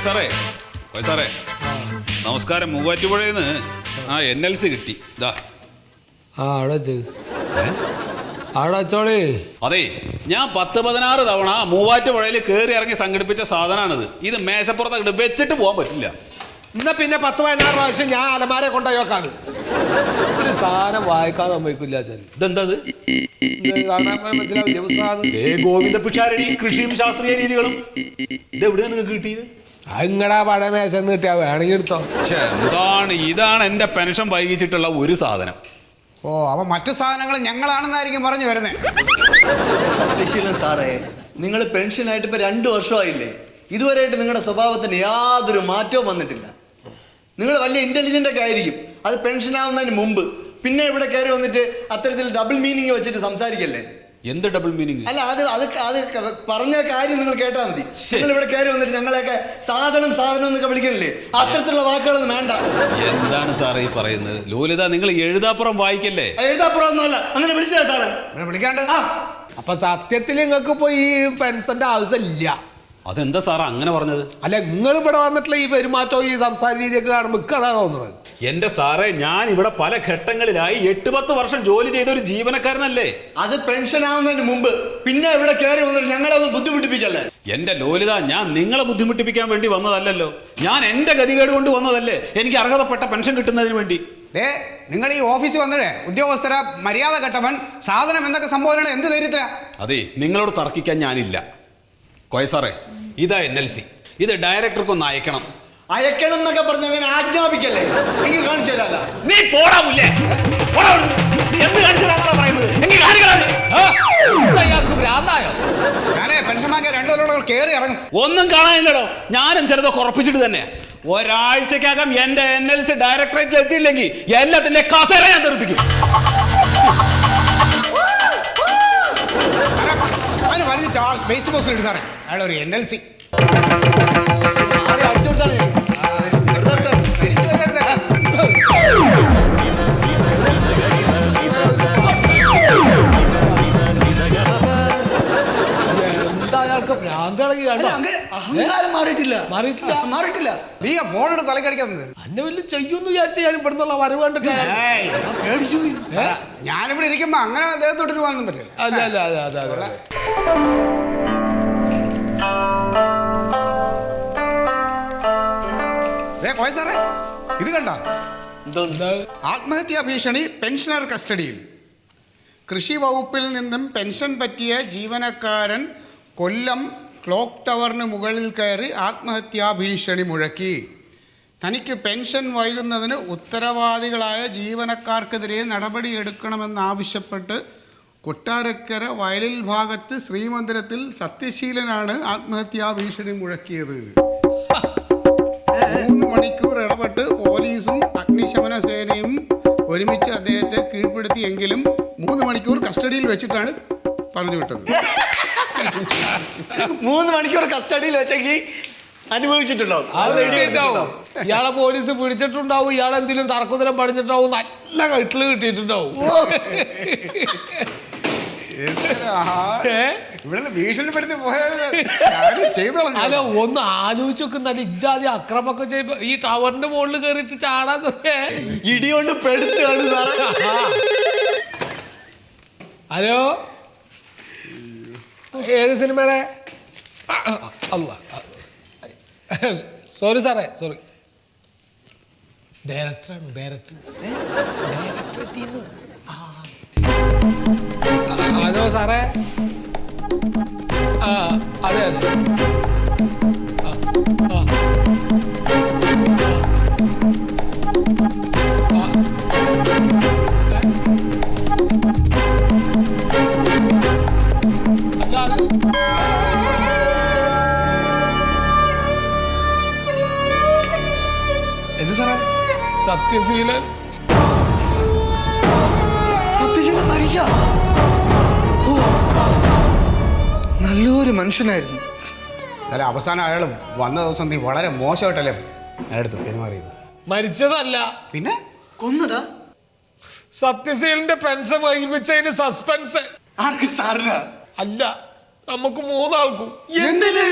സാറേ നമസ്കാരം. മൂവാറ്റുപുഴയിൽ നിന്ന് NLC കിട്ടി. ഇതാ അതെ, ഞാൻ 10-16 തവണ മൂവാറ്റുപുഴയിൽ കയറി ഇറങ്ങി സംഘടിപ്പിച്ച സാധനമാണിത്. ഇത് മേശപ്പുറത്ത് വെച്ചിട്ട് പോകാൻ പറ്റില്ല. എന്നാ പിന്നെ 10-16 പ്രാവശ്യം ഞാൻ അലമാരെ കൊണ്ടുപോക്കാണ്. ഒരു സാധനം വായിക്കാതെ സമ്മതിക്കില്ല. ഇതെന്താ ഗോവിന്ദ പിഷാരടി കൃഷിയും ശാസ്ത്രീയ രീതികളും ഇതെവിടെയാണ് നിങ്ങൾക്ക് കിട്ടിയത്? അങ്ങടാ പഴയ മേശന്ന് കിട്ടിയാ വേണമെങ്കിൽ എടുത്തോ. എന്താണ് ഇതാണ് എന്റെ പെൻഷൻ വൈകിച്ചിട്ടുള്ള ഒരു സാധനം. ഓ, അപ്പൊ മറ്റു സാധനങ്ങൾ ഞങ്ങളാണെന്നായിരിക്കും പറഞ്ഞു വരുന്നത്. സത്യശീലൻ സാറേ, നിങ്ങൾ പെൻഷനായിട്ട് ഇപ്പൊ 2 വർഷമായില്ലേ? ഇതുവരെയായിട്ട് നിങ്ങളുടെ സ്വഭാവത്തിന് യാതൊരു മാറ്റവും വന്നിട്ടില്ല. നിങ്ങൾ വലിയ ഇന്റലിജന്റ് ഒക്കെ ആയിരിക്കും, അത് പെൻഷൻ ആവുന്നതിന് മുമ്പ്. പിന്നെ ഇവിടെ കയറി വന്നിട്ട് അത്തരത്തിൽ ഡബിൾ മീനിങ് വെച്ചിട്ട് സംസാരിക്കല്ലേ. എന്ത് ഡബിൾ മീനിങ്? അല്ല, അത് പറഞ്ഞ കാര്യം നിങ്ങൾ കേട്ടാൽ മതി. നിങ്ങൾ ഇവിടെ കയറി വന്നിട്ട് ഞങ്ങളെയൊക്കെ സാധനം എന്നൊക്കെ വിളിക്കണില്ലേ? അത്തരത്തിലുള്ള വാക്കുകളൊന്നും വേണ്ട. എന്താണ് സാറേ ഈ പറയുന്നത്? ലോലിത, നിങ്ങൾ എഴുതാപ്പുറം വായിക്കല്ലേ? എഴുതാപ്പുറം ഒന്നുമല്ല, അങ്ങനെ വിളിച്ചാ സാറേ വിളിക്കാണ്ട്. അപ്പൊ സത്യത്തിൽ നിങ്ങൾക്ക് ഇപ്പൊ ഈ പെൻഷന്റെ ആവശ്യമില്ല. അതെന്താ സാറേ അങ്ങനെ പറഞ്ഞത്? അല്ല, നിങ്ങൾ ഇവിടെ വന്നിട്ടുള്ള ഈ പെരുമാറ്റവും ഈ സംസാര രീതിയൊക്കെ കാണുമ്പോൾ അതാ തോന്നുന്നത്. എന്റെ സാറേ, ഞാൻ ഇവിടെ പല ഘട്ടങ്ങളിലായി 8-10 വർഷം ജോലി ചെയ്ത ഒരു ജീവനക്കാരനല്ലേ. അത് പെൻഷൻ ആവുന്നതിന് മുമ്പ്. പിന്നെ ഇവിടെ കയറി വന്നിട്ട് ഞങ്ങളെ ഒന്ന് ബുദ്ധിമുട്ടിപ്പിക്കല്ലേ. എന്റെ ലോലിത, ഞാൻ നിങ്ങളെ ബുദ്ധിമുട്ടിപ്പിക്കാൻ വേണ്ടി വന്നതല്ലല്ലോ. ഞാൻ എന്റെ ഗതികേട് കൊണ്ട് വന്നതല്ലേ എനിക്ക് അർഹതപ്പെട്ട പെൻഷൻ കിട്ടുന്നതിന് വേണ്ടി. നിങ്ങൾ ഈ ഓഫീസിൽ വന്നിട്ടേ ഉദ്യോഗസ്ഥര മര്യാദ കെട്ടവൻ സാധനം എന്നൊക്കെ സംഭവന എന്ത് ധൈര്യത്തില? അതെ, നിങ്ങളോട് തർക്കിക്കാൻ ഞാനില്ല. സാറേ, ഇതാ NLC. ഇത് ഡയറക്ടർക്കൊന്ന് അയക്കണം. അയക്കണം എന്നൊക്കെ പറഞ്ഞ അങ്ങനെ ആജ്ഞാപിക്കല്ലേ. എനിക്ക് കാണിച്ചു തരാല്ല. നീ പോടാമൂല്ലേ? പെൻഷനാക്കിയ 2 കൊല്ലം കയറി ഇറങ്ങും. ഒന്നും കാണാനില്ലടോ. ഞാനും ചിലതൊക്കെ ഉറപ്പിച്ചിട്ട് തന്നെ ഒരാഴ്ചക്കകം എന്റെ NLC ഡയറക്ടറേറ്റിൽ എത്തിയില്ലെങ്കിൽ എല്ലാത്തിന്റെ കസേര ഞാൻ തെറിപ്പിക്കും. വേസ്റ്റ് ബോക്സ് ഇട്ട് സാറേ, അയാൾ ഒരു NLC അടിച്ചു കൊടുത്താണ്. അഹങ്കാരം മാറിയിട്ടില്ല. നീ ആ ഫോൺ എടുത്ത് തലക്കടിക്കുന്നത് അന്നെ വലിയ ചെയ്യുമെന്ന് വിചാരിച്ച ഞാൻ ഇവിടുന്നുള്ള വരവ് കണ്ടിട്ട് ഞാനിവിടെ ഇരിക്കുമ്പോ അങ്ങനെ അദ്ദേഹത്തോട്ട് പോകാനൊന്നും പറ്റില്ല. സാറേ, ഇത് കണ്ട ആത്മഹത്യാ ഭീഷണി പെൻഷനർ കസ്റ്റഡിയിൽ. കൃഷി വകുപ്പിൽ നിന്നും പെൻഷൻ പറ്റിയ ജീവനക്കാരൻ കൊല്ലം ക്ലോക്ക് ടവറിന് മുകളിൽ കയറി ആത്മഹത്യാ ഭീഷണി മുഴക്കി. തനിക്ക് പെൻഷൻ വൈകുന്നതിന് ഉത്തരവാദികളായ ജീവനക്കാർക്കെതിരെ നടപടിയെടുക്കണമെന്നാവശ്യപ്പെട്ട് കൊട്ടാരക്കര വയലിൽ ഭാഗത്ത് ശ്രീമന്ദിരത്തിൽ സത്യശീലനാണ് ആത്മഹത്യാ ഭീഷണി മുഴക്കിയത്. 3 മണിക്കൂർ ഇടപെട്ട് പോലീസും അഗ്നിശമന സേനയും ഒരുമിച്ച് അദ്ദേഹത്തെ കീഴ്പ്പെടുത്തിയെങ്കിലും 3 മണിക്കൂർ കസ്റ്റഡിയിൽ വെച്ചിട്ടാണ് പറഞ്ഞു വിട്ടത്. 3 മണിക്കൂർ കസ്റ്റഡിയിൽ വെച്ചെങ്കിൽ അനുഭവിച്ചിട്ടുണ്ടാവും. ഇയാളെ പോലീസ് പിടിച്ചിട്ടുണ്ടാവും. ഇയാളെന്തെങ്കിലും തർക്കുതരം പഠിച്ചിട്ടുണ്ടാവും. നല്ല കെട്ടില് കിട്ടിയിട്ടുണ്ടാവും. ഇവിടുന്ന് ഭീഷണിപ്പെടുത്തി പോയാൽ അല്ല, ഒന്ന് ആലോചിച്ച് നോക്ക്. നല്ല ഇജാതി അക്രമൊക്കെ ചെയ്യുമ്പോ ഈ ടവറിന്റെ മുകളിൽ കയറിയിട്ട് ചാടാൻ ഇടികൊണ്ട് പെടുത്തുകയാണ്. ഹലോ, ഏത് സിനിമയുടെ? അല്ല, സോറി സാറേ, സോറി. ഡയറക്ടർ എത്തിയിരുന്നു. ഹലോ സാറേ. അതെ. എന്ത് സാറേ? സത്യശീലൻ മരിച്ച നല്ലൊരു മനുഷ്യനായിരുന്നു. അല്ല, അവസാനം അയാൾ വന്ന ദിവസം നീ വളരെ മോശമായിട്ടല്ലേ അയാളടുത്ത് പെരുമാറിയത്? മരിച്ചതല്ല, പിന്നെ കൊന്നതാ. സത്യശീലന്റെ പെൻഷൻ വൈകിപ്പിച്ചതിന് സസ്പെൻസ്. ആർക്ക്? സാറിനാ? അല്ല, നമുക്ക് 3 ആൾക്കും. എന്തിന്?